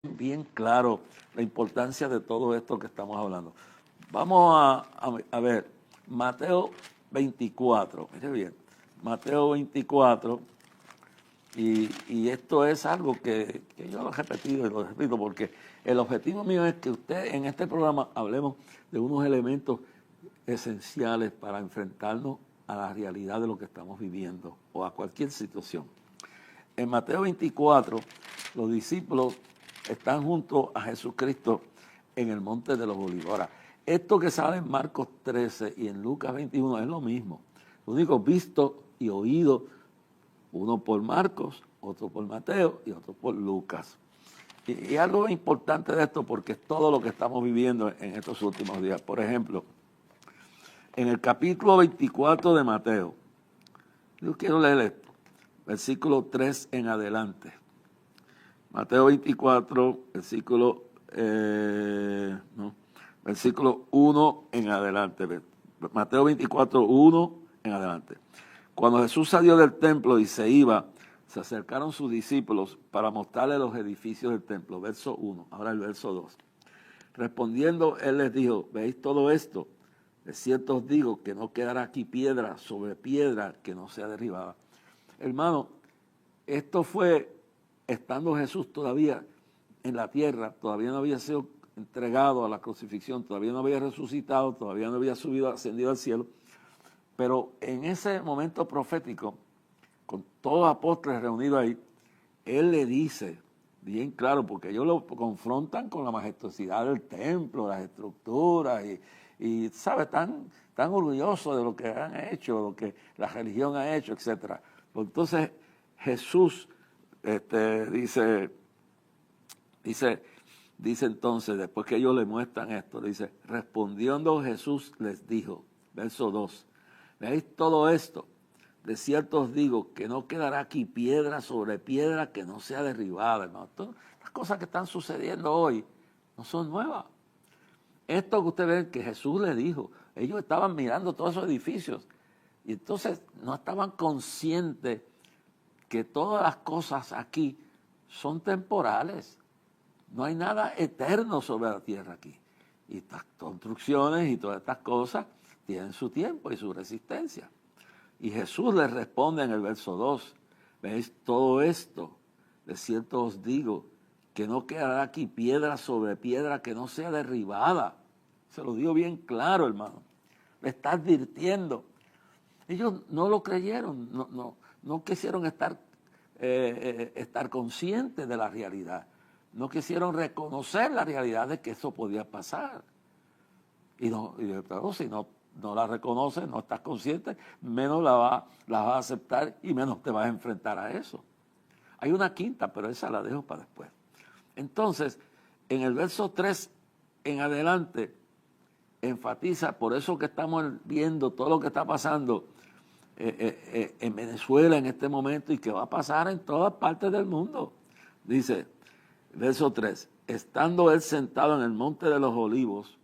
bien claro la importancia de todo esto que estamos hablando. Vamos a ver, Mateo 24, mire bien, Mateo 24, y esto es algo que yo lo he repetido y lo repito porque el objetivo mío es que usted en este programa hablemos de unos elementos esenciales para enfrentarnos a la realidad de lo que estamos viviendo o a cualquier situación. En Mateo 24, los discípulos están junto a Jesucristo en el Monte de los Olivos. Ahora, esto que sale en Marcos 13 y en Lucas 21 es lo mismo. Lo único visto y oído, uno por Marcos, otro por Mateo y otro por Lucas. Y algo importante de esto porque es todo lo que estamos viviendo en estos últimos días. Por ejemplo, en el capítulo 24 de Mateo, yo quiero leer esto, versículo 3 en adelante. Mateo 24, versículo 1 en adelante. Mateo 24, 1 en adelante. Cuando Jesús salió del templo y se iba, se acercaron sus discípulos para mostrarle los edificios del templo. Verso 1, ahora el verso 2. Respondiendo, él les dijo, ¿veis todo esto? De cierto os digo que no quedará aquí piedra sobre piedra que no sea derribada. Hermano, esto fue estando Jesús todavía en la tierra, todavía no había sido entregado a la crucifixión, todavía no había resucitado, todavía no había subido, ascendido al cielo. Pero en ese momento profético, con todos los apóstoles reunidos ahí, él le dice, bien claro, porque ellos lo confrontan con la majestuosidad del templo, las estructuras, y ¿sabe? Tan orgulloso de lo que han hecho, lo que la religión ha hecho, etc. Entonces Jesús dice entonces, después que ellos le muestran esto, dice, respondiendo Jesús les dijo, verso 2, ¿veis todo esto? De cierto os digo que no quedará aquí piedra sobre piedra que no sea derribada, hermano. Las cosas que están sucediendo hoy no son nuevas. Esto que usted ve que Jesús le dijo, ellos estaban mirando todos esos edificios y entonces no estaban conscientes que todas las cosas aquí son temporales. No hay nada eterno sobre la tierra aquí. Y estas construcciones y todas estas cosas tienen su tiempo y su resistencia. Y Jesús les responde en el verso 2, ¿veis todo esto? De cierto os digo que no quedará aquí piedra sobre piedra que no sea derribada. Se lo digo bien claro, hermano. Le está advirtiendo. Ellos no lo creyeron, no quisieron estar conscientes de la realidad. No quisieron reconocer la realidad de que eso podía pasar. Pero si no la reconoces, no estás consciente, menos la vas a aceptar y menos te vas a enfrentar a eso. Hay una quinta, pero esa la dejo para después. Entonces, en el verso 3 en adelante, enfatiza, por eso que estamos viendo todo lo que está pasando en Venezuela en este momento y que va a pasar en todas partes del mundo. Dice, verso 3, estando él sentado en el monte de los olivos,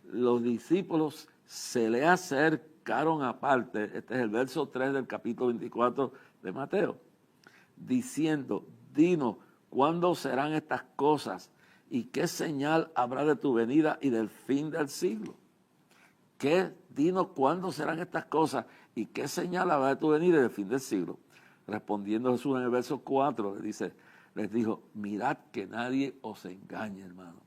los discípulos se le acercaron aparte, este es el verso 3 del capítulo 24 de Mateo, diciendo, dinos, ¿cuándo serán estas cosas? ¿Y qué señal habrá de tu venida y del fin del siglo? Dinos, ¿cuándo serán estas cosas? ¿Y qué señal habrá de tu venida y del fin del siglo? Respondiendo Jesús en el verso 4, les dijo, mirad que nadie os engañe, hermano.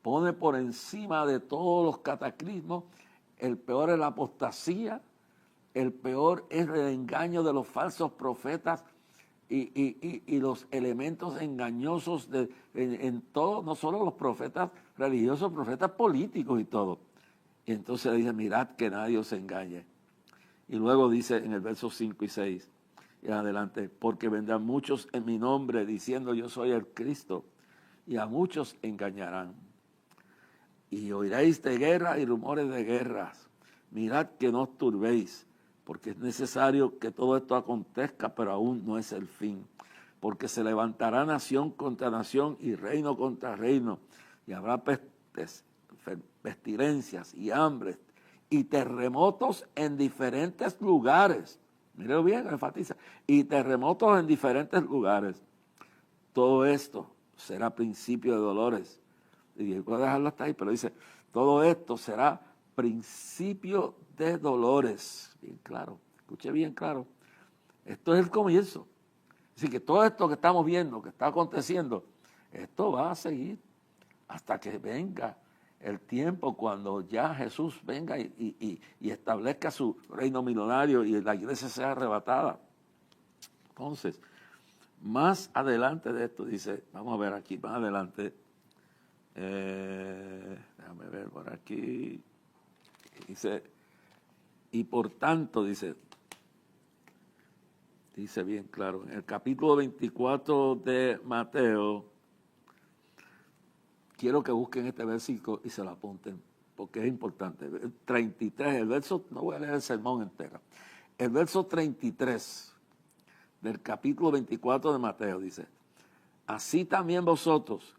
Pone por encima de todos los cataclismos, el peor es la apostasía, el peor es el engaño de los falsos profetas y los elementos engañosos en todo, no solo los profetas religiosos, profetas políticos y todo. Y entonces dice, mirad que nadie os engañe. Y luego dice en el verso 5 y 6, y adelante, porque vendrán muchos en mi nombre diciendo yo soy el Cristo, y a muchos engañarán. Y oiréis de guerra y rumores de guerras. Mirad que no os turbéis, porque es necesario que todo esto acontezca, pero aún no es el fin. Porque se levantará nación contra nación y reino contra reino, y habrá pestes, pestilencias y hambres y terremotos en diferentes lugares. Mire bien, enfatiza. Y terremotos en diferentes lugares. Todo esto será principio de dolores. Y voy a dejarlo hasta ahí, pero dice, todo esto será principio de dolores. Bien claro, escuche bien claro. Esto es el comienzo. Así que todo esto que estamos viendo, que está aconteciendo, esto va a seguir hasta que venga el tiempo cuando ya Jesús venga y establezca su reino milenario y la iglesia sea arrebatada. Entonces, más adelante de esto dice, vamos a ver aquí, más adelante, déjame ver por aquí, dice, y por tanto, dice bien claro, en el capítulo 24 de Mateo, quiero que busquen este versículo y se lo apunten, porque es importante. El 33, el verso, no voy a leer el sermón entero, el verso 33 del capítulo 24 de Mateo dice, así también vosotros,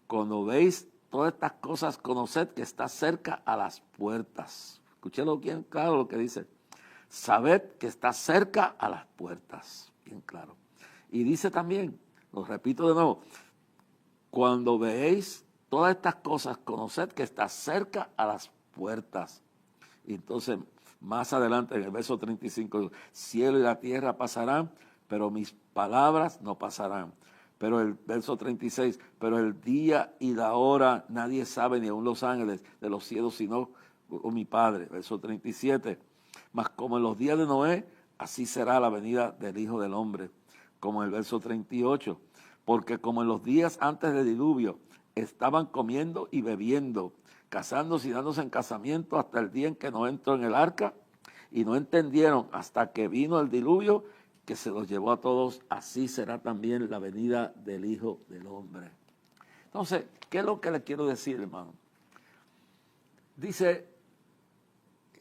cuando veis todas estas cosas, conoced que está cerca a las puertas. Escúchelo bien claro lo que dice. Sabed que está cerca a las puertas. Bien claro. Y dice también, lo repito de nuevo, cuando veáis todas estas cosas, conoced que está cerca a las puertas. Y entonces, más adelante, en el verso 35, cielo y la tierra pasarán, pero mis palabras no pasarán. Pero el verso 36, pero el día y la hora nadie sabe, ni aun los ángeles de los cielos, sino mi Padre. Verso 37, mas como en los días de Noé, así será la venida del Hijo del Hombre. Como en el verso 38, porque como en los días antes del diluvio, estaban comiendo y bebiendo, casándose y dándose en casamiento hasta el día en que Noé entró en el arca, y no entendieron hasta que vino el diluvio, que se los llevó a todos, así será también la venida del Hijo del Hombre. Entonces, ¿qué es lo que le quiero decir, hermano? Dice,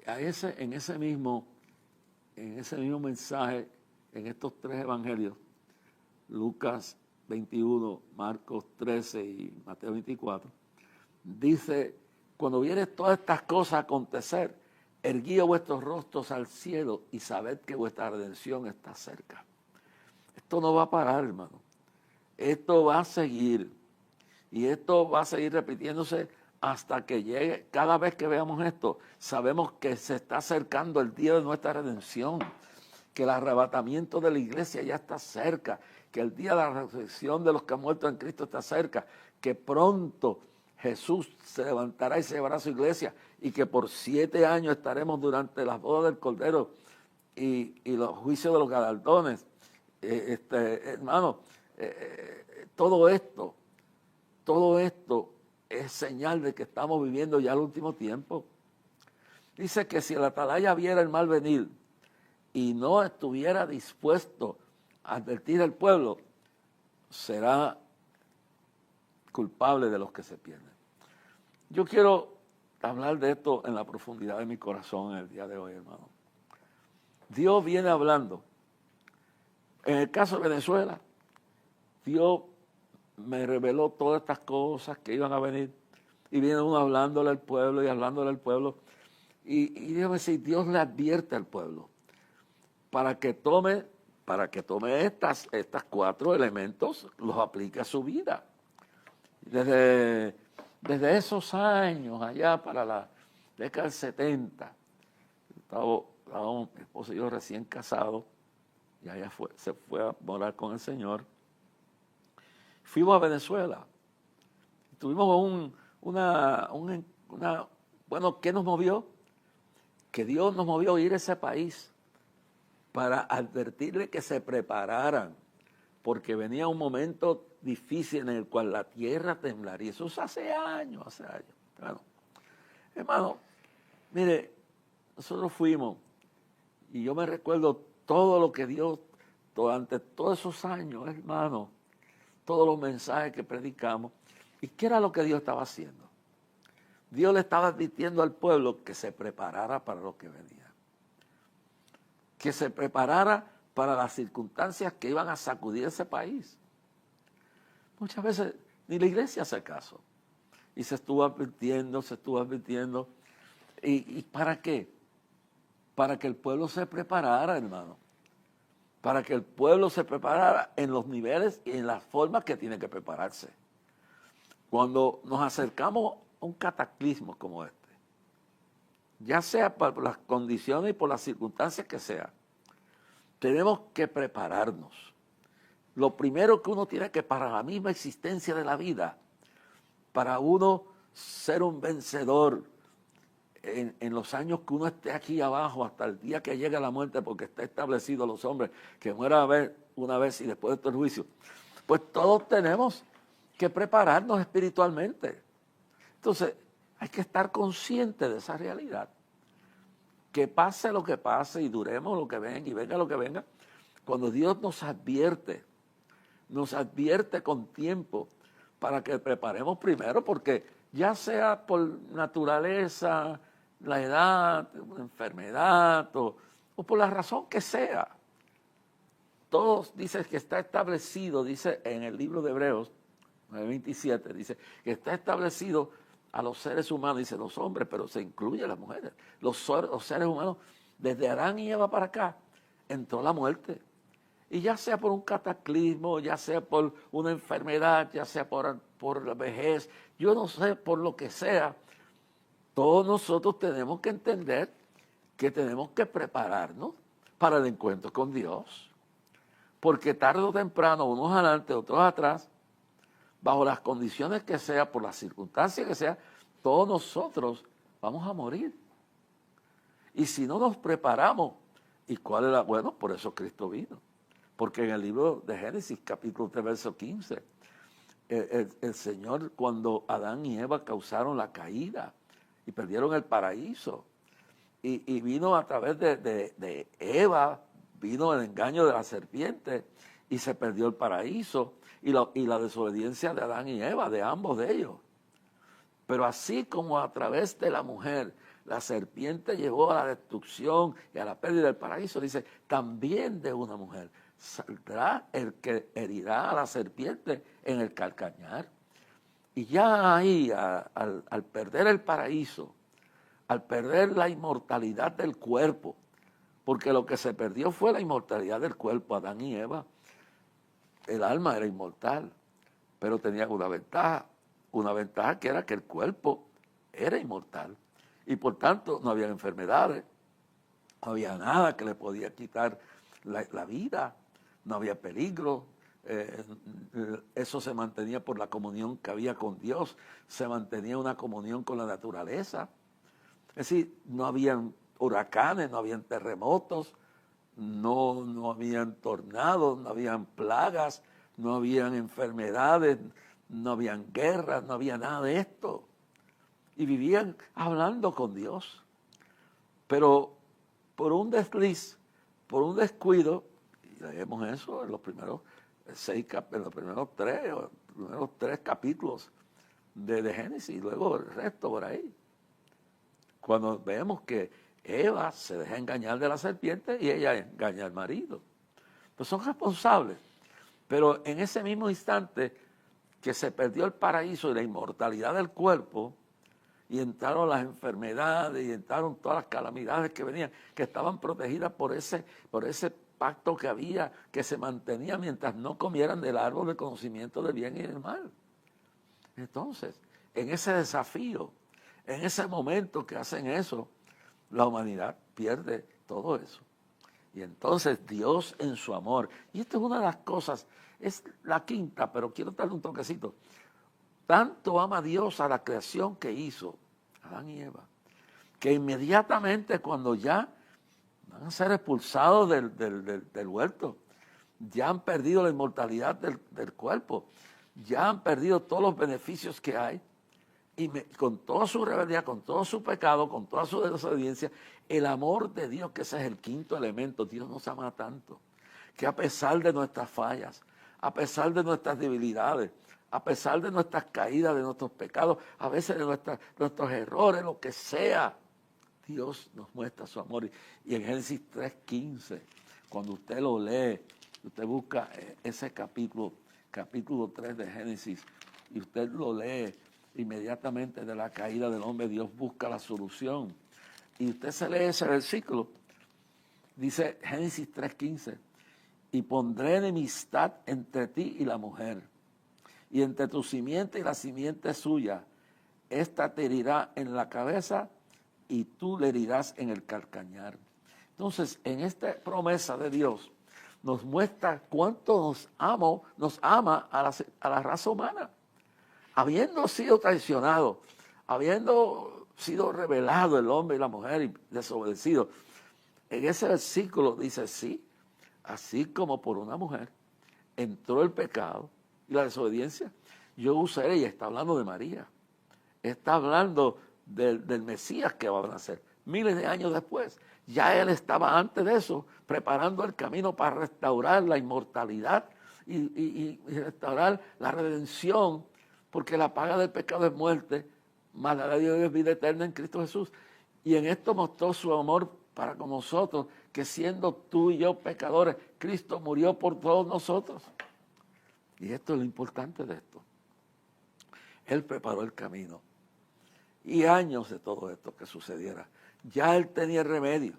en ese mismo mensaje, en estos tres evangelios, Lucas 21, Marcos 13 y Mateo 24, dice, cuando vienen todas estas cosas a acontecer, erguíos vuestros rostros al cielo y sabed que vuestra redención está cerca. Esto no va a parar, hermano. Esto va a seguir. Y esto va a seguir repitiéndose hasta que llegue. Cada vez que veamos esto, sabemos que se está acercando el día de nuestra redención, que el arrebatamiento de la iglesia ya está cerca, que el día de la resurrección de los que han muerto en Cristo está cerca, que pronto Jesús se levantará y se llevará a su iglesia y que por 7 años estaremos durante las bodas del Cordero y los juicios de los galardones. Hermano, todo esto es señal de que estamos viviendo ya el último tiempo. Dice que si el atalaya viera el mal venir y no estuviera dispuesto a advertir al pueblo, será culpable de los que se pierden. Yo quiero hablar de esto en la profundidad de mi corazón en el día de hoy, hermano. Dios viene hablando. En el caso de Venezuela, Dios me reveló todas estas cosas que iban a venir y viene uno hablándole al pueblo y hablándole al pueblo. Y Dios le advierte al pueblo para que tome estas 4 elementos, los aplique a su vida. Desde esos años, allá para la década del 70, estábamos mi esposo y yo recién casados, y allá se fue a morar con el Señor. Fuimos a Venezuela. Tuvimos bueno, ¿qué nos movió? Que Dios nos movió a ir a ese país para advertirle que se prepararan, porque venía un momento difícil en el cual la tierra temblaría. Eso es hace años. Bueno, hermano, mire, nosotros fuimos y yo me recuerdo todo lo que Dios, durante todos esos años, hermano, todos los mensajes que predicamos. ¿Y qué era lo que Dios estaba haciendo? Dios le estaba advirtiendo al pueblo que se preparara para lo que venía. Que se preparara para las circunstancias que iban a sacudir ese país. Muchas veces ni la iglesia hace caso. Y se estuvo advirtiendo. ¿Y para qué? Para que el pueblo se preparara, hermano. Para que el pueblo se preparara en los niveles y en las formas que tiene que prepararse. Cuando nos acercamos a un cataclismo como este, ya sea por las condiciones y por las circunstancias que sea, tenemos que prepararnos. Lo primero que uno tiene que, para la misma existencia de la vida, para uno ser un vencedor en los años que uno esté aquí abajo, hasta el día que llegue la muerte, porque está establecido los hombres que mueran una vez y después de todo el juicio, pues todos tenemos que prepararnos espiritualmente. Entonces, hay que estar consciente de esa realidad. Que pase lo que pase y duremos lo que venga y venga lo que venga, cuando Dios nos advierte con tiempo para que preparemos primero, porque ya sea por naturaleza, la edad, una enfermedad o por la razón que sea, todos dicen que está establecido, dice en el libro de Hebreos 9:27, dice que está establecido a los seres humanos, dice los hombres, pero se incluye a las mujeres. Los seres humanos, desde Adán y Eva para acá, entró la muerte. Y ya sea por un cataclismo, ya sea por una enfermedad, ya sea por la vejez, yo no sé, por lo que sea, todos nosotros tenemos que entender que tenemos que prepararnos para el encuentro con Dios. Porque tarde o temprano, unos adelante, otros atrás, bajo las condiciones que sea, por las circunstancias que sea, todos nosotros vamos a morir. Y si no nos preparamos, ¿y cuál era? Bueno, por eso Cristo vino. Porque en el libro de Génesis, capítulo 3, verso 15, el Señor, cuando Adán y Eva causaron la caída y perdieron el paraíso, y vino a través de Eva, vino el engaño de la serpiente y se perdió el paraíso y la desobediencia de Adán y Eva, de ambos de ellos. Pero así como a través de la mujer la serpiente llevó a la destrucción y a la pérdida del paraíso, dice, también de una mujer saldrá el que herirá a la serpiente en el calcañar. Y ya ahí, al perder el paraíso, al perder la inmortalidad del cuerpo, porque lo que se perdió fue la inmortalidad del cuerpo, Adán y Eva, el alma era inmortal, pero tenía una ventaja que era que el cuerpo era inmortal. Y por tanto no había enfermedades, no había nada que le podía quitar la vida, no había peligro. Eso se mantenía por la comunión que había con Dios, se mantenía una comunión con la naturaleza. Es decir, no habían huracanes, no habían terremotos, no habían tornados, no habían plagas, no habían enfermedades, no habían guerras, no había nada de esto. Y vivían hablando con Dios. Pero por un desliz, por un descuido, y leemos eso en los primeros tres capítulos de Génesis, y luego el resto por ahí. Cuando vemos que Eva se deja engañar de la serpiente y ella engaña al marido. Pues son responsables. Pero en ese mismo instante que se perdió el paraíso y la inmortalidad del cuerpo, y entraron las enfermedades y entraron todas las calamidades que venían, que estaban protegidas por ese pacto que había, que se mantenía mientras no comieran del árbol del conocimiento del bien y del mal. Entonces, en ese desafío, en ese momento que hacen eso, la humanidad pierde todo eso. Y entonces Dios en su amor, y esto es una de las cosas, es la quinta, pero quiero darle un toquecito. Tanto ama Dios a la creación que hizo, Adán y Eva, que inmediatamente cuando ya van a ser expulsados del huerto, ya han perdido la inmortalidad del cuerpo, ya han perdido todos los beneficios que hay, y con toda su rebeldía, con todo su pecado, con toda su desobediencia, el amor de Dios, que ese es el quinto elemento, Dios nos ama tanto, que a pesar de nuestras fallas, a pesar de nuestras debilidades, a pesar de nuestras caídas, de nuestros pecados, a veces de nuestros errores, lo que sea, Dios nos muestra su amor. Y en Génesis 3:15, cuando usted lo lee, usted busca ese capítulo 3 de Génesis, y usted lo lee inmediatamente de la caída del hombre, Dios busca la solución. Y usted se lee ese versículo, dice Génesis 3:15, y pondré enemistad entre ti y la mujer, y entre tu simiente y la simiente suya, esta te herirá en la cabeza y tú le herirás en el calcañar. Entonces, en esta promesa de Dios, nos muestra cuánto nos ama a la raza humana. Habiendo sido traicionado, habiendo sido revelado el hombre y la mujer y desobedecido, en ese versículo dice, sí, así como por una mujer entró el pecado y la desobediencia, yo usaré, y está hablando de María, está hablando del Mesías que va a nacer, miles de años después. Ya él estaba antes de eso, preparando el camino para restaurar la inmortalidad y restaurar la redención, porque la paga del pecado es muerte, mas la de Dios es vida eterna en Cristo Jesús. Y en esto mostró su amor para con nosotros, que siendo tú y yo pecadores, Cristo murió por todos nosotros. Y esto es lo importante de esto. Él preparó el camino. Y años de todo esto que sucediera. Ya él tenía el remedio.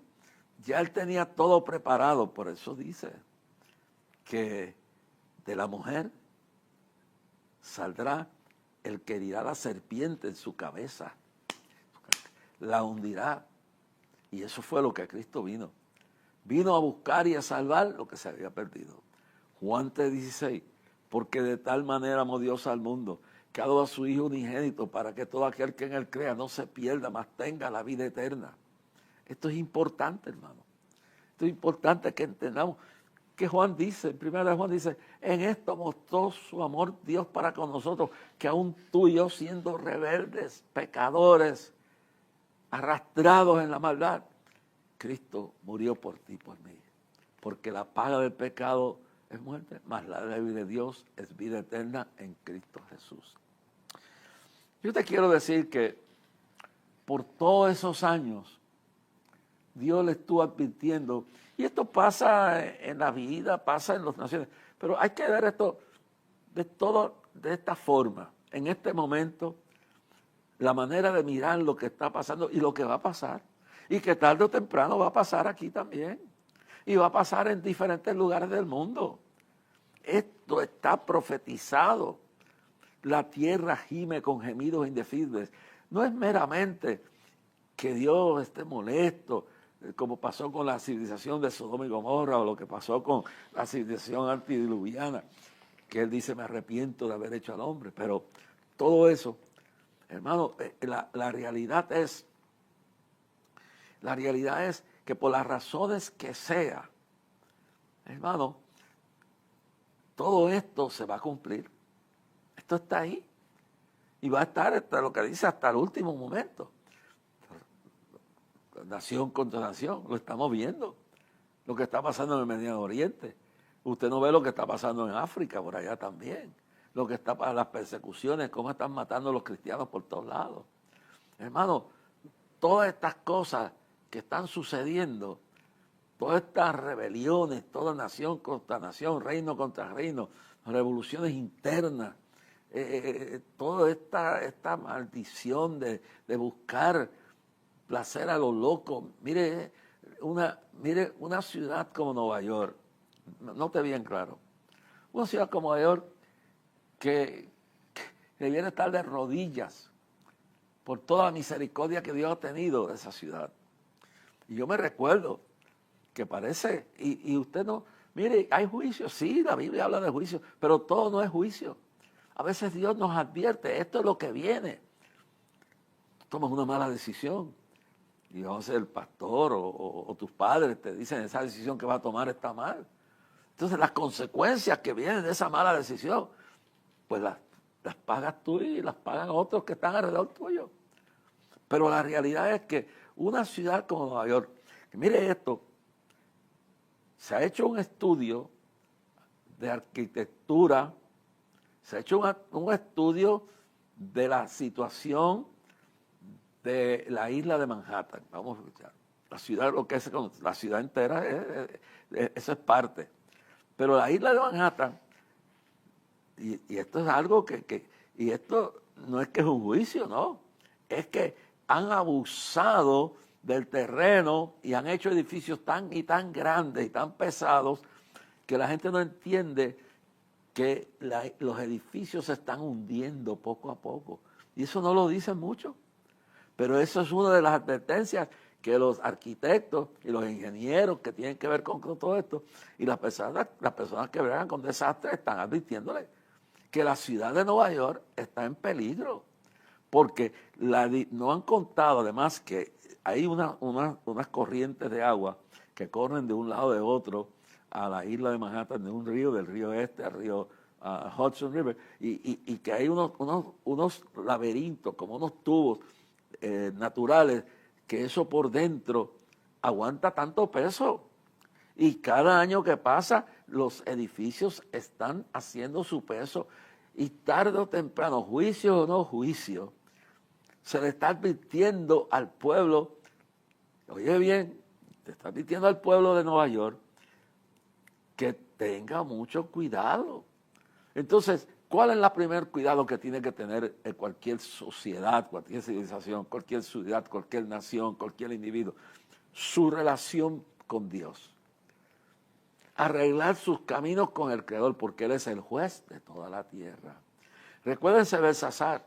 Ya él tenía todo preparado. Por eso dice que de la mujer saldrá el que herirá la serpiente en su cabeza. La hundirá. Y eso fue lo que Cristo vino. Vino a buscar y a salvar lo que se había perdido. Juan 3:16. Porque de tal manera amó Dios al mundo, que ha dado a su Hijo unigénito, para que todo aquel que en él crea no se pierda, mas tenga la vida eterna. Esto es importante, hermano. Esto es importante que entendamos que Juan dice, en 1 Juan dice, en esto mostró su amor Dios para con nosotros, que aún tú y yo, siendo rebeldes, pecadores, arrastrados en la maldad, Cristo murió por ti, por mí. Porque la paga del pecado es muerte, mas la ley de Dios es vida eterna en Cristo Jesús. Yo te quiero decir que por todos esos años Dios le estuvo advirtiendo, y esto pasa en la vida, pasa en las naciones, pero hay que ver esto de esta forma, en este momento, la manera de mirar lo que está pasando y lo que va a pasar, y que tarde o temprano va a pasar aquí también. Y va a pasar en diferentes lugares del mundo. Esto está profetizado. La tierra gime con gemidos indecibles. No es meramente que Dios esté molesto, como pasó con la civilización de Sodoma y Gomorra, o lo que pasó con la civilización antidiluviana, que él dice, me arrepiento de haber hecho al hombre. Pero todo eso, hermano, la realidad es que por las razones que sea, hermano, todo esto se va a cumplir. Esto está ahí. Y va a estar hasta lo que dice hasta el último momento. Nación contra nación. Lo estamos viendo. Lo que está pasando en el Medio Oriente. Usted no ve lo que está pasando en África, por allá también. Lo que está para las persecuciones, cómo están matando a los cristianos por todos lados. Hermano, todas estas cosas que están sucediendo, todas estas rebeliones, toda nación contra nación, reino contra reino, revoluciones internas, toda esta maldición de buscar placer a los locos. Mire una ciudad como Nueva York, note bien claro, una ciudad como Nueva York que debiera estar de rodillas por toda la misericordia que Dios ha tenido de esa ciudad. Y yo me recuerdo que parece, y usted no, mire, hay juicio, sí, la Biblia habla de juicio, pero todo no es juicio. A veces Dios nos advierte, esto es lo que viene. Tomas una mala decisión, y vamos a ser el pastor o tus padres te dicen, esa decisión que va a tomar está mal. Entonces las consecuencias que vienen de esa mala decisión, pues las pagas tú y las pagan otros que están alrededor tuyo. Pero la realidad es que una ciudad como Nueva York, mire esto, se ha hecho un estudio de arquitectura, se ha hecho un estudio de la situación de la isla de Manhattan. Vamos a escuchar. La ciudad, lo que es la ciudad entera, eso es parte. Pero la isla de Manhattan, y esto es algo y esto no es que es un juicio, no, es que han abusado del terreno y han hecho edificios tan y tan grandes y tan pesados que la gente no entiende que los edificios se están hundiendo poco a poco. Y eso no lo dicen mucho. Pero eso es una de las advertencias que los arquitectos y los ingenieros que tienen que ver con todo esto y las personas que bregan con desastres están advirtiéndole que la ciudad de Nueva York está en peligro. Porque no han contado además que hay unas corrientes de agua que corren de un lado de otro a la isla de Manhattan, de un río, del río este al río Hudson River, y que hay unos laberintos, como unos tubos naturales, que eso por dentro aguanta tanto peso. Y cada año que pasa, los edificios están haciendo su peso, y tarde o temprano, juicio o no juicio, se le está advirtiendo al pueblo, oye bien, te está advirtiendo al pueblo de Nueva York que tenga mucho cuidado. Entonces, ¿cuál es el primer cuidado que tiene que tener cualquier sociedad, cualquier civilización, cualquier ciudad, cualquier nación, cualquier individuo? Su relación con Dios. Arreglar sus caminos con el Creador, porque Él es el juez de toda la tierra. Recuérdense Belsasar.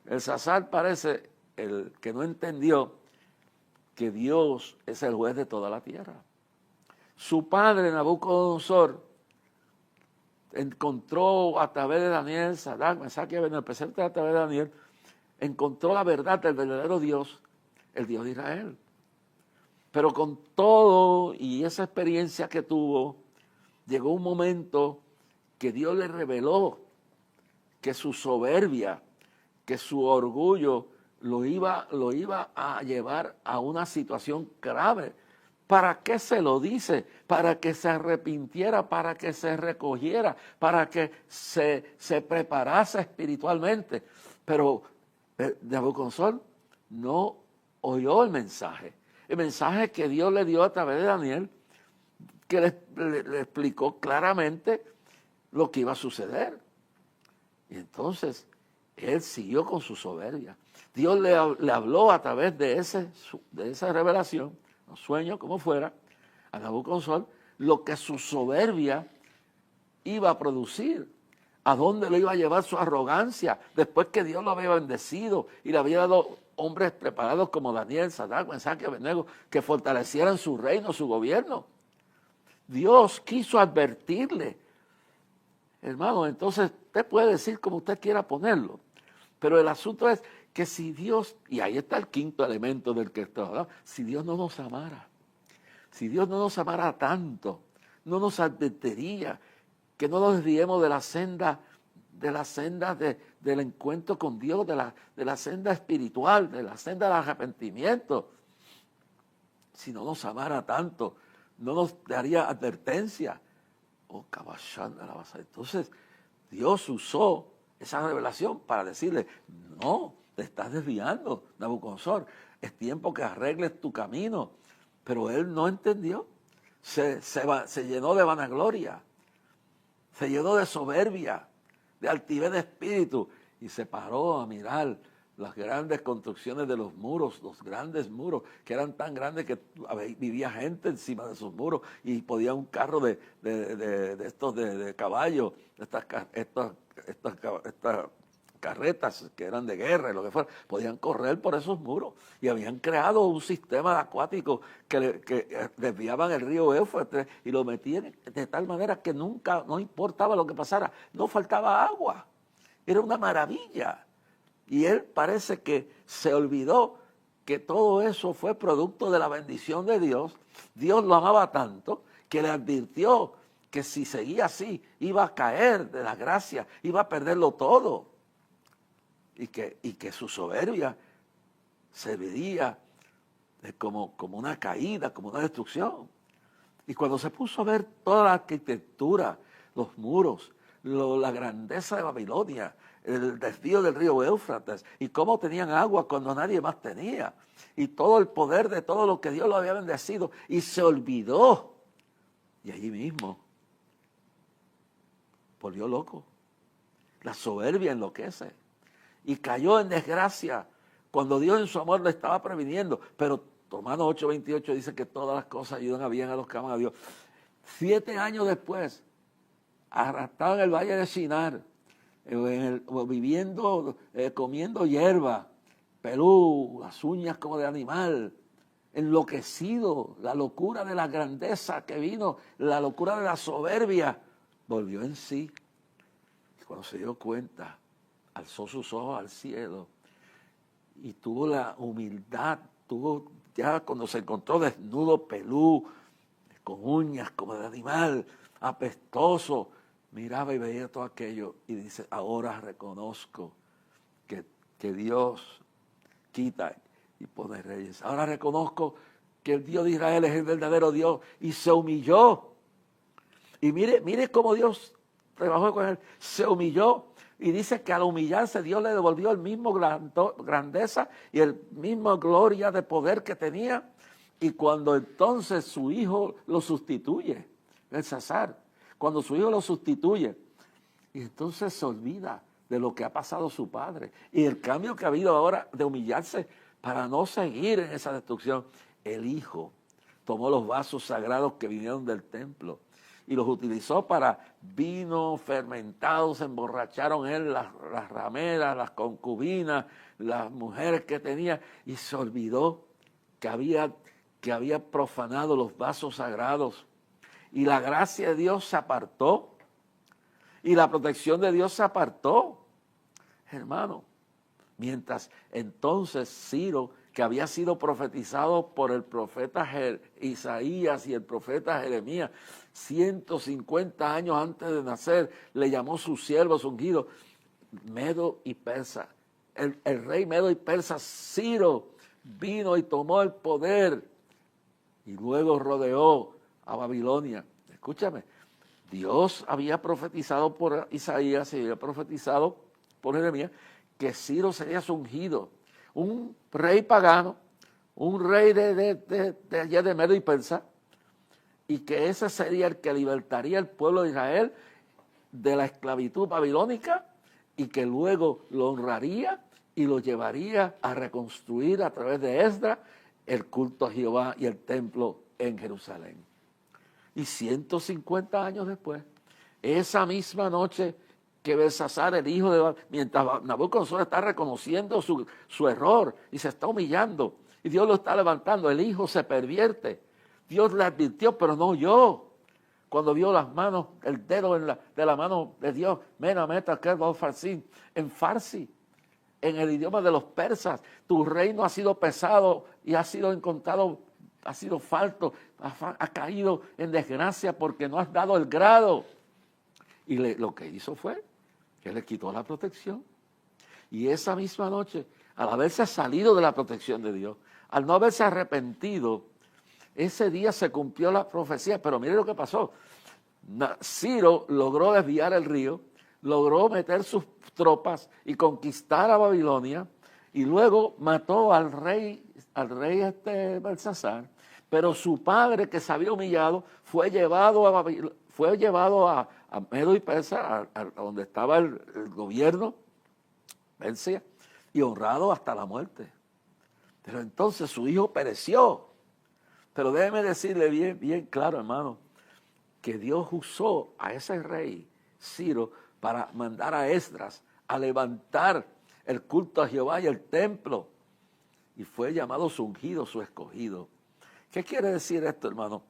Belsasar parece el que no entendió que Dios es el juez de toda la tierra. Su padre, Nabucodonosor, encontró a través de Daniel, Sadrach, Mesach y Abednego, el presente a través de Daniel, encontró la verdad del verdadero Dios, el Dios de Israel. Pero con todo y esa experiencia que tuvo, llegó un momento que Dios le reveló que su soberbia, que su orgullo lo iba a llevar a una situación grave. ¿Para qué se lo dice? Para que se arrepintiera, para que se recogiera, para que se preparase espiritualmente. Pero Nabucodonosor no oyó el mensaje que Dios le dio a través de Daniel, que le explicó claramente lo que iba a suceder. Y entonces él siguió con su soberbia. Dios le habló a través de esa revelación, un sueño, como fuera, a Nabucodonosor, lo que su soberbia iba a producir, a dónde lo iba a llevar su arrogancia, después que Dios lo había bendecido y le había dado hombres preparados como Daniel, Sadrach, Mesach y Abednego, que fortalecieran su reino, su gobierno. Dios quiso advertirle, hermano. Entonces usted puede decir como usted quiera ponerlo, pero el asunto es que si Dios, y ahí está el quinto elemento del que estoy hablando, si Dios no nos amara tanto, no nos advertiría, que no nos desviemos de la senda del encuentro con Dios, de la senda espiritual, de la senda del arrepentimiento. Si no nos amara tanto, no nos daría advertencia. Oh, caballando la base. Entonces, Dios usó esa revelación para decirle, no, te estás desviando, Nabucodonosor, es tiempo que arregles tu camino. Pero él no entendió, se llenó de vanagloria, se llenó de soberbia, de altivez de espíritu, y se paró a mirar las grandes construcciones de los muros, los grandes muros, que eran tan grandes que vivía gente encima de esos muros, y podía un carro de estos de caballo, estas carretas que eran de guerra y lo que fuera, podían correr por esos muros, y habían creado un sistema acuático que desviaban el río Éufrates y lo metían de tal manera que nunca, no importaba lo que pasara, no faltaba agua, era una maravilla. Y él parece que se olvidó que todo eso fue producto de la bendición de Dios. Dios lo amaba tanto que le advirtió que si seguía así iba a caer de la gracia, iba a perderlo todo. Y que su soberbia se vería como una caída, como una destrucción. Y cuando se puso a ver toda la arquitectura, los muros, la grandeza de Babilonia, el desvío del río Éufrates, y cómo tenían agua cuando nadie más tenía, y todo el poder de todo lo que Dios lo había bendecido, y se olvidó, y allí mismo volvió loco. La soberbia enloquece, y cayó en desgracia cuando Dios en su amor lo estaba previniendo. Pero Romanos 8:28 dice que todas las cosas ayudan a bien a los que aman a Dios. 7 años después, arrastrado en el valle de Sinar, viviendo, comiendo hierba, pelú, las uñas como de animal, enloquecido, la locura de la grandeza que vino, la locura de la soberbia, volvió en sí. Y cuando se dio cuenta, alzó sus ojos al cielo y tuvo la humildad, ya cuando se encontró desnudo, pelú, con uñas como de animal, apestoso, miraba y veía todo aquello y dice, ahora reconozco que Dios quita y pone reyes. Ahora reconozco que el Dios de Israel es el verdadero Dios y se humilló. Y mire cómo Dios trabajó con él, se humilló y dice que al humillarse Dios le devolvió el mismo grandeza y el mismo gloria de poder que tenía. Y cuando entonces su hijo lo sustituye, Belsasar, cuando su hijo lo sustituye, y entonces se olvida de lo que ha pasado su padre y el cambio que ha habido ahora de humillarse para no seguir en esa destrucción. El hijo tomó los vasos sagrados que vinieron del templo y los utilizó para vino fermentado, se emborracharon él, las rameras, las concubinas, las mujeres que tenía, y se olvidó que había profanado los vasos sagrados. Y la gracia de Dios se apartó, y la protección de Dios se apartó, hermano. Mientras entonces Ciro, que había sido profetizado por el profeta Isaías y el profeta Jeremías, 150 años antes de nacer, le llamó sus siervos ungidos, Medo y Persa. El rey Medo y Persa, Ciro, vino y tomó el poder y luego rodeó a Babilonia. Escúchame, Dios había profetizado por Isaías y había profetizado por Jeremías que Ciro sería ungido, un rey pagano, un rey de allá de Medo y Persa, y que ese sería el que libertaría al pueblo de Israel de la esclavitud babilónica y que luego lo honraría y lo llevaría a reconstruir a través de Esdras el culto a Jehová y el templo en Jerusalén. Y 150 años después, esa misma noche que Belsasar, el hijo de... mientras Nabucodonosor está reconociendo su error y se está humillando, y Dios lo está levantando, el hijo se pervierte. Dios le advirtió, pero no oyó. Cuando vio las manos, el dedo de la mano de Dios, Mena, Meta, Kerba, Farsi, en Farsi, en el idioma de los persas, tu reino ha sido pesado y ha sido encontrado, ha sido falto, ha caído en desgracia porque no has dado el grado. Y lo que hizo fue que le quitó la protección. Y esa misma noche, al haberse salido de la protección de Dios, al no haberse arrepentido, ese día se cumplió la profecía. Pero mire lo que pasó. Ciro logró desviar el río, logró meter sus tropas y conquistar a Babilonia, y luego mató al rey Belsasar, pero su padre, que se había humillado, fue llevado a Medo y Persa, a donde estaba el gobierno, Persia, y honrado hasta la muerte. Pero entonces su hijo pereció. Pero déjeme decirle bien claro, hermano, que Dios usó a ese rey, Ciro, para mandar a Esdras a levantar el culto a Jehová y el templo. Y fue llamado su ungido, su escogido. ¿Qué quiere decir esto, hermano?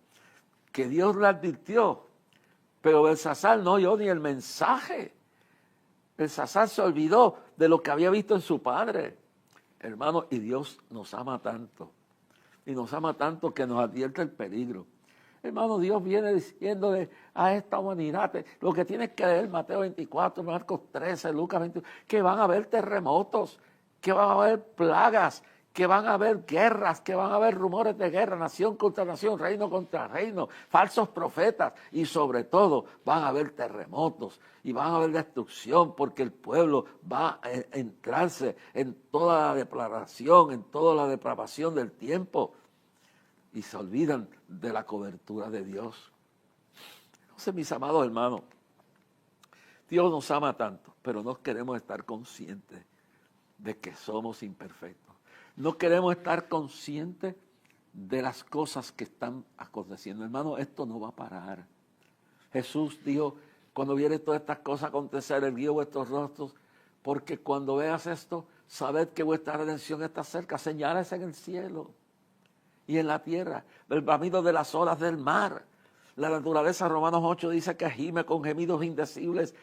Que Dios le advirtió, pero Belsasar no oyó ni el mensaje. Belsasar se olvidó de lo que había visto en su padre. Hermano, y Dios nos ama tanto. Y nos ama tanto que nos advierte el peligro. Hermano, Dios viene diciéndole a esta humanidad, lo que tienes que leer Mateo 24, Marcos 13, Lucas 21, que van a haber terremotos, que van a haber plagas, que van a haber guerras, que van a haber rumores de guerra, nación contra nación, reino contra reino, falsos profetas, y sobre todo van a haber terremotos y van a haber destrucción, porque el pueblo va a entrarse en toda la depravación, en toda la depravación del tiempo, y se olvidan de la cobertura de Dios. Entonces, mis amados hermanos, Dios nos ama tanto, pero no queremos estar conscientes de que somos imperfectos. No queremos estar conscientes de las cosas que están aconteciendo. Hermano, esto no va a parar. Jesús dijo, Cuando vienen todas estas cosas a acontecer, erguid vuestros rostros, porque cuando veas esto, sabed que vuestra redención está cerca. Señales en el cielo y en la tierra, del bramido de las olas del mar. La naturaleza, Romanos 8 dice que gime con gemidos indecibles,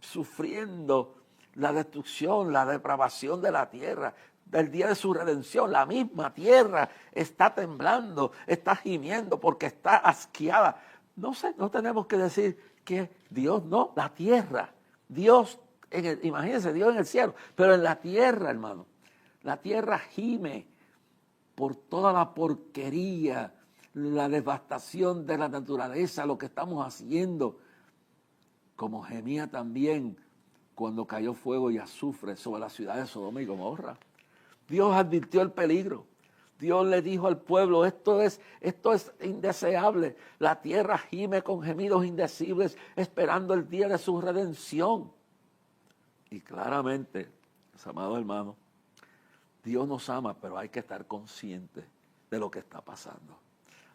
sufriendo la destrucción, la depravación de la tierra. Del día de su redención, la misma tierra está temblando, está gimiendo porque está asqueada. No sé, no tenemos que decir que Dios no, la tierra, Dios, imagínense, Dios en el cielo, pero en la tierra, hermano, la tierra gime por toda la porquería, la devastación de la naturaleza, lo que estamos haciendo, como gemía también cuando cayó fuego y azufre sobre la ciudad de Sodoma y Gomorra. Dios advirtió el peligro. Dios le dijo al pueblo, esto es indeseable. La tierra gime con gemidos indecibles, esperando el día de su redención. Y claramente, mis amados hermanos, Dios nos ama, pero hay que estar conscientes de lo que está pasando.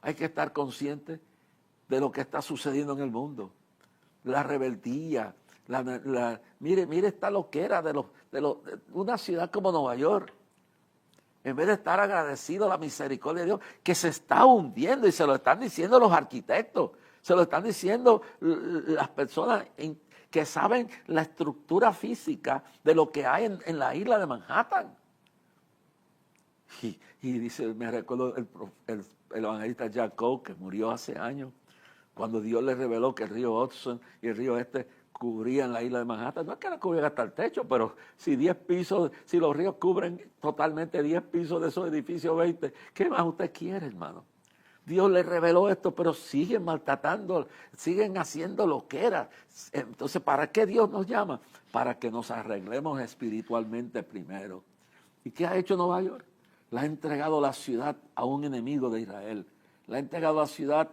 Hay que estar conscientes de lo que está sucediendo en el mundo. La rebeldía, mire esta loquera de una ciudad como Nueva York. En vez de estar agradecido a la misericordia de Dios, que se está hundiendo, y se lo están diciendo los arquitectos, se lo están diciendo las personas que saben la estructura física de lo que hay en la isla de Manhattan. Y dice, me recuerdo el evangelista Jack Coe, que murió hace años, cuando Dios le reveló que el río Hudson y el río cubrían la isla de Manhattan. No es que la cubrían hasta el techo, pero si 10 pisos, si los ríos cubren totalmente 10 pisos de esos edificios 20, ¿qué más usted quiere, hermano? Dios le reveló esto, pero siguen maltratando, siguen haciendo lo que era. Entonces, ¿para qué Dios nos llama? Para que nos arreglemos espiritualmente primero. ¿Y qué ha hecho Nueva York? Le ha entregado la ciudad a un enemigo de Israel. Le ha entregado la ciudad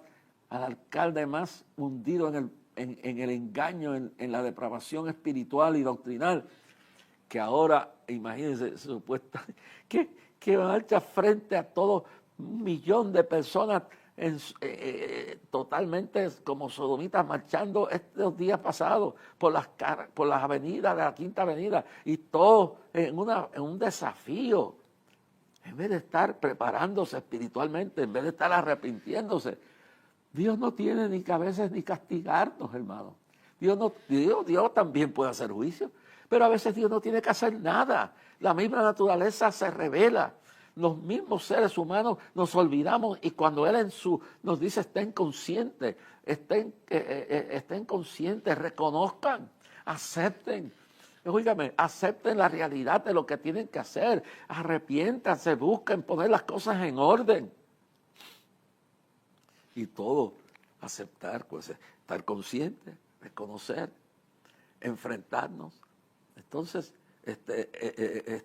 al alcalde más hundido en el engaño, en la depravación espiritual y doctrinal, que ahora, imagínense, supuesta, que marcha frente a todo 1 millón de personas totalmente como sodomitas marchando estos días pasados por las avenidas de la Quinta Avenida, y todo en un desafío. En vez de estar preparándose espiritualmente, en vez de estar arrepintiéndose, Dios no tiene ni que a veces ni castigarnos, hermano. Dios también puede hacer juicio, pero a veces Dios no tiene que hacer nada. La misma naturaleza se revela. Los mismos seres humanos nos olvidamos, y cuando Él nos dice estén conscientes, estén conscientes, reconozcan, acepten. Óigame, acepten la realidad de lo que tienen que hacer, arrepiéntanse, busquen poner las cosas en orden. Y todo, aceptar, pues, estar consciente, reconocer, enfrentarnos. Entonces,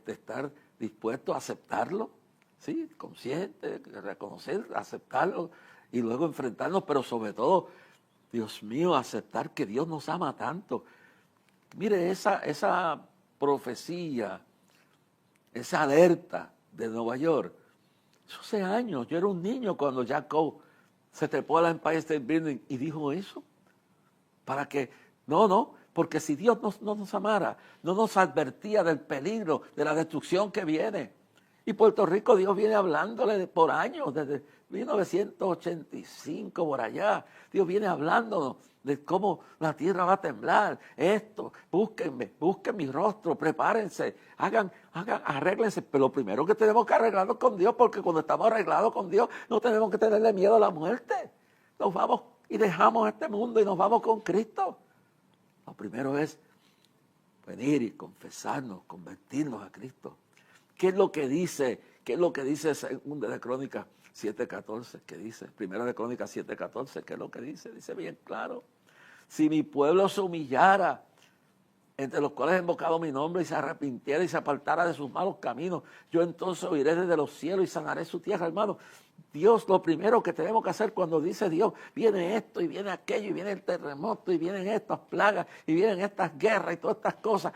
estar dispuesto a aceptarlo, ¿sí? Consciente, reconocer, aceptarlo y luego enfrentarnos, pero sobre todo, Dios mío, aceptar que Dios nos ama tanto. Mire, esa profecía, esa alerta de Nueva York, eso hace años. Yo era un niño cuando Jack Coe se trepó a la Empire State Building y dijo eso. Para que, porque si Dios no nos amara, no nos advertía del peligro, de la destrucción que viene. Y Puerto Rico, Dios viene hablándole por años, desde 1985 por allá. Dios viene hablándonos de cómo la tierra va a temblar. Busquen mi rostro, prepárense, arréglense. Pero lo primero que tenemos que arreglarnos con Dios, porque cuando estamos arreglados con Dios, no tenemos que tenerle miedo a la muerte. Nos vamos y dejamos este mundo y nos vamos con Cristo. Lo primero es venir y confesarnos, convertirnos a Cristo. ¿Qué es lo que dice? ¿Qué es lo que dice Segunda de Crónicas 7:14? ¿Qué dice? Primera de Crónicas 7:14, ¿qué es lo que dice? Dice bien claro. Si mi pueblo se humillara, entre los cuales he invocado mi nombre, y se arrepintiera y se apartara de sus malos caminos, yo entonces oiré desde los cielos y sanaré su tierra, hermano. Dios, lo primero que tenemos que hacer cuando dice Dios, viene esto y viene aquello y viene el terremoto y vienen estas plagas y vienen estas guerras y todas estas cosas,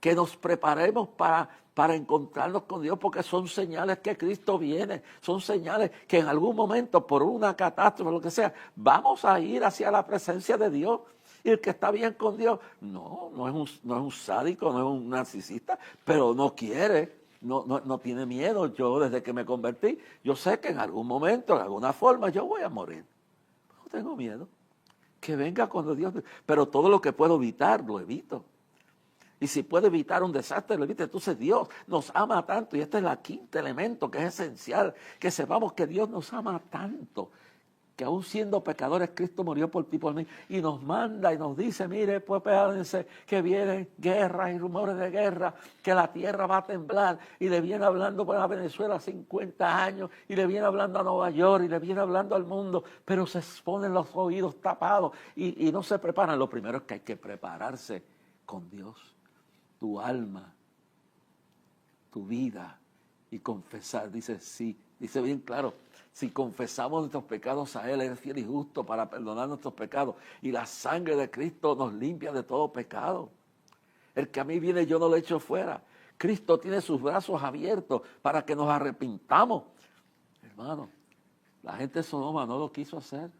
que nos preparemos para encontrarnos con Dios, porque son señales que Cristo viene, son señales que en algún momento, por una catástrofe o lo que sea, vamos a ir hacia la presencia de Dios. Y el que está bien con Dios, no es un sádico, no es un narcisista, pero no quiere, no tiene miedo. Yo desde que me convertí, yo sé que en algún momento, en alguna forma, yo voy a morir. No tengo miedo. Que venga cuando Dios... Pero todo lo que puedo evitar, lo evito. Y si puedo evitar un desastre, lo evito. Entonces Dios nos ama tanto. Y este es el quinto elemento que es esencial. Que sepamos que Dios nos ama tanto. Que aún siendo pecadores, Cristo murió por ti, por mí. Y nos manda y nos dice, mire, pues prepárense que vienen guerras y rumores de guerra. Que la tierra va a temblar. Y le viene hablando para Venezuela 50 años. Y le viene hablando a Nueva York. Y le viene hablando al mundo. Pero se ponen los oídos tapados. Y no se preparan. Lo primero es que hay que prepararse con Dios. Tu alma, tu vida y confesar. Dice, sí, dice bien claro, si confesamos nuestros pecados a Él, Él es fiel y justo para perdonar nuestros pecados. Y la sangre de Cristo nos limpia de todo pecado. El que a mí viene yo no lo echo fuera. Cristo tiene sus brazos abiertos para que nos arrepintamos. Hermano, la gente de Sodoma no lo quiso hacer.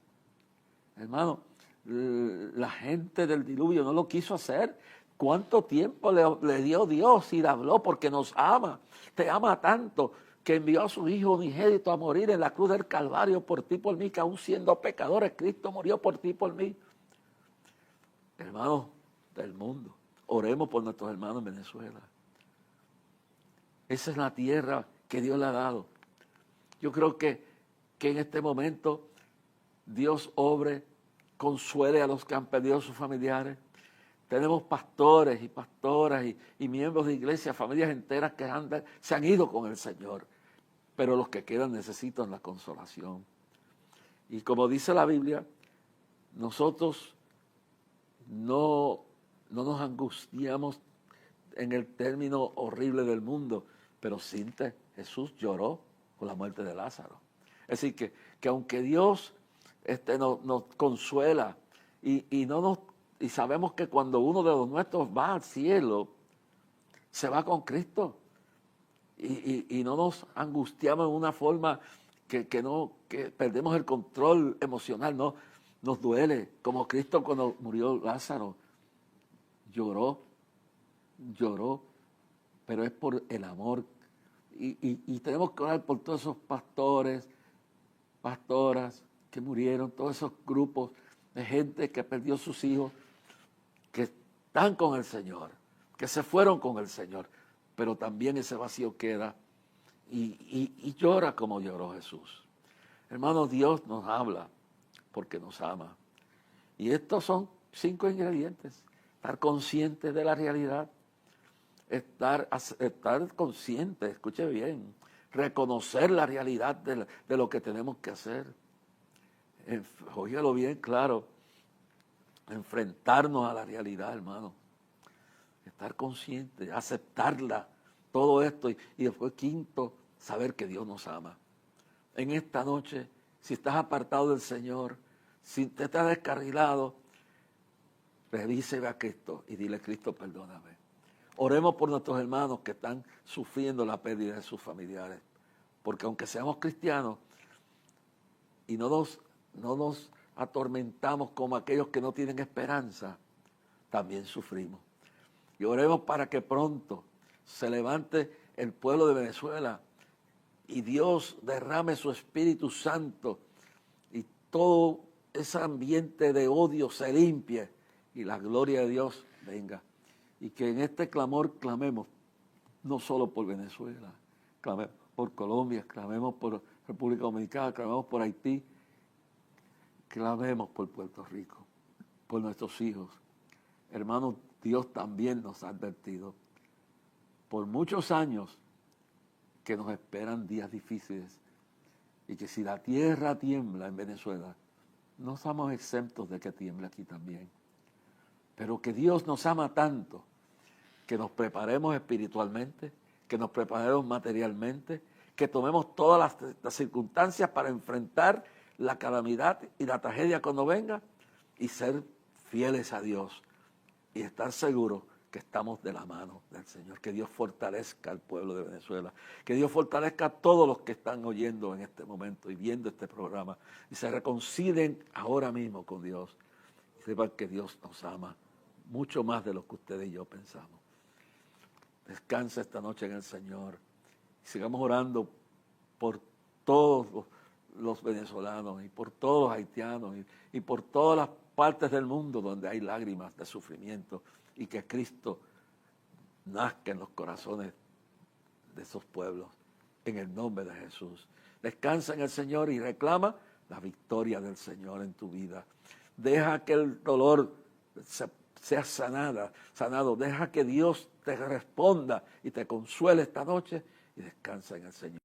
Hermano, la gente del diluvio no lo quiso hacer. ¿Cuánto tiempo le dio Dios y le habló? Porque nos ama. Te ama tanto que envió a su Hijo unigénito a morir en la cruz del Calvario por ti y por mí, que aún siendo pecadores, Cristo murió por ti y por mí. Hermanos del mundo, oremos por nuestros hermanos en Venezuela. Esa es la tierra que Dios le ha dado. Yo creo que en este momento Dios obre, consuele a los que han perdido a sus familiares. Tenemos pastores y pastoras y miembros de iglesia, familias enteras que se han ido con el Señor. Pero los que quedan necesitan la consolación. Y como dice la Biblia, nosotros no nos angustiamos en el término horrible del mundo, pero Jesús lloró por la muerte de Lázaro. Es decir, que aunque Dios nos consuela y sabemos que cuando uno de los nuestros va al cielo, se va con Cristo. Y no nos angustiamos en una forma que perdemos el control emocional, no, nos duele, como Cristo cuando murió Lázaro, lloró, pero es por el amor. Y tenemos que orar por todos esos pastores, pastoras que murieron, todos esos grupos de gente que perdió sus hijos, que están con el Señor, que se fueron con el Señor. Pero también ese vacío queda y llora como lloró Jesús. Hermanos, Dios nos habla porque nos ama. Y estos son 5 ingredientes. Estar consciente de la realidad, estar consciente, escuche bien, reconocer la realidad de lo que tenemos que hacer. Óigalo bien claro, enfrentarnos a la realidad, hermano. Estar consciente, aceptarla, todo esto. Y después, quinto, saber que Dios nos ama. En esta noche, si estás apartado del Señor, si te estás descarrilado, revise y ve a Cristo y dile, Cristo, perdóname. Oremos por nuestros hermanos que están sufriendo la pérdida de sus familiares. Porque aunque seamos cristianos y no nos atormentamos como aquellos que no tienen esperanza, también sufrimos. Y oremos para que pronto se levante el pueblo de Venezuela y Dios derrame su Espíritu Santo y todo ese ambiente de odio se limpie y la gloria de Dios venga. Y que en este clamor clamemos no solo por Venezuela, clamemos por Colombia, clamemos por República Dominicana, clamemos por Haití, clamemos por Puerto Rico, por nuestros hijos. Hermanos, Dios también nos ha advertido por muchos años que nos esperan días difíciles y que si la tierra tiembla en Venezuela, no estamos exentos de que tiemble aquí también. Pero que Dios nos ama tanto que nos preparemos espiritualmente, que nos preparemos materialmente, que tomemos todas las circunstancias para enfrentar la calamidad y la tragedia cuando venga y ser fieles a Dios y estar seguros que estamos de la mano del Señor. Que Dios fortalezca al pueblo de Venezuela, que Dios fortalezca a todos los que están oyendo en este momento y viendo este programa y se reconcilien ahora mismo con Dios. sepan que Dios nos ama mucho más de lo que ustedes y yo pensamos. Descansa esta noche en el Señor. Sigamos orando por todos los venezolanos y por todos los haitianos y por todas las partes del mundo donde hay lágrimas de sufrimiento, y que Cristo nazca en los corazones de esos pueblos, en el nombre de Jesús. Descansa en el Señor y reclama la victoria del Señor en tu vida. Deja que el dolor sea sanado. Deja que Dios te responda y te consuele esta noche, y descansa en el Señor.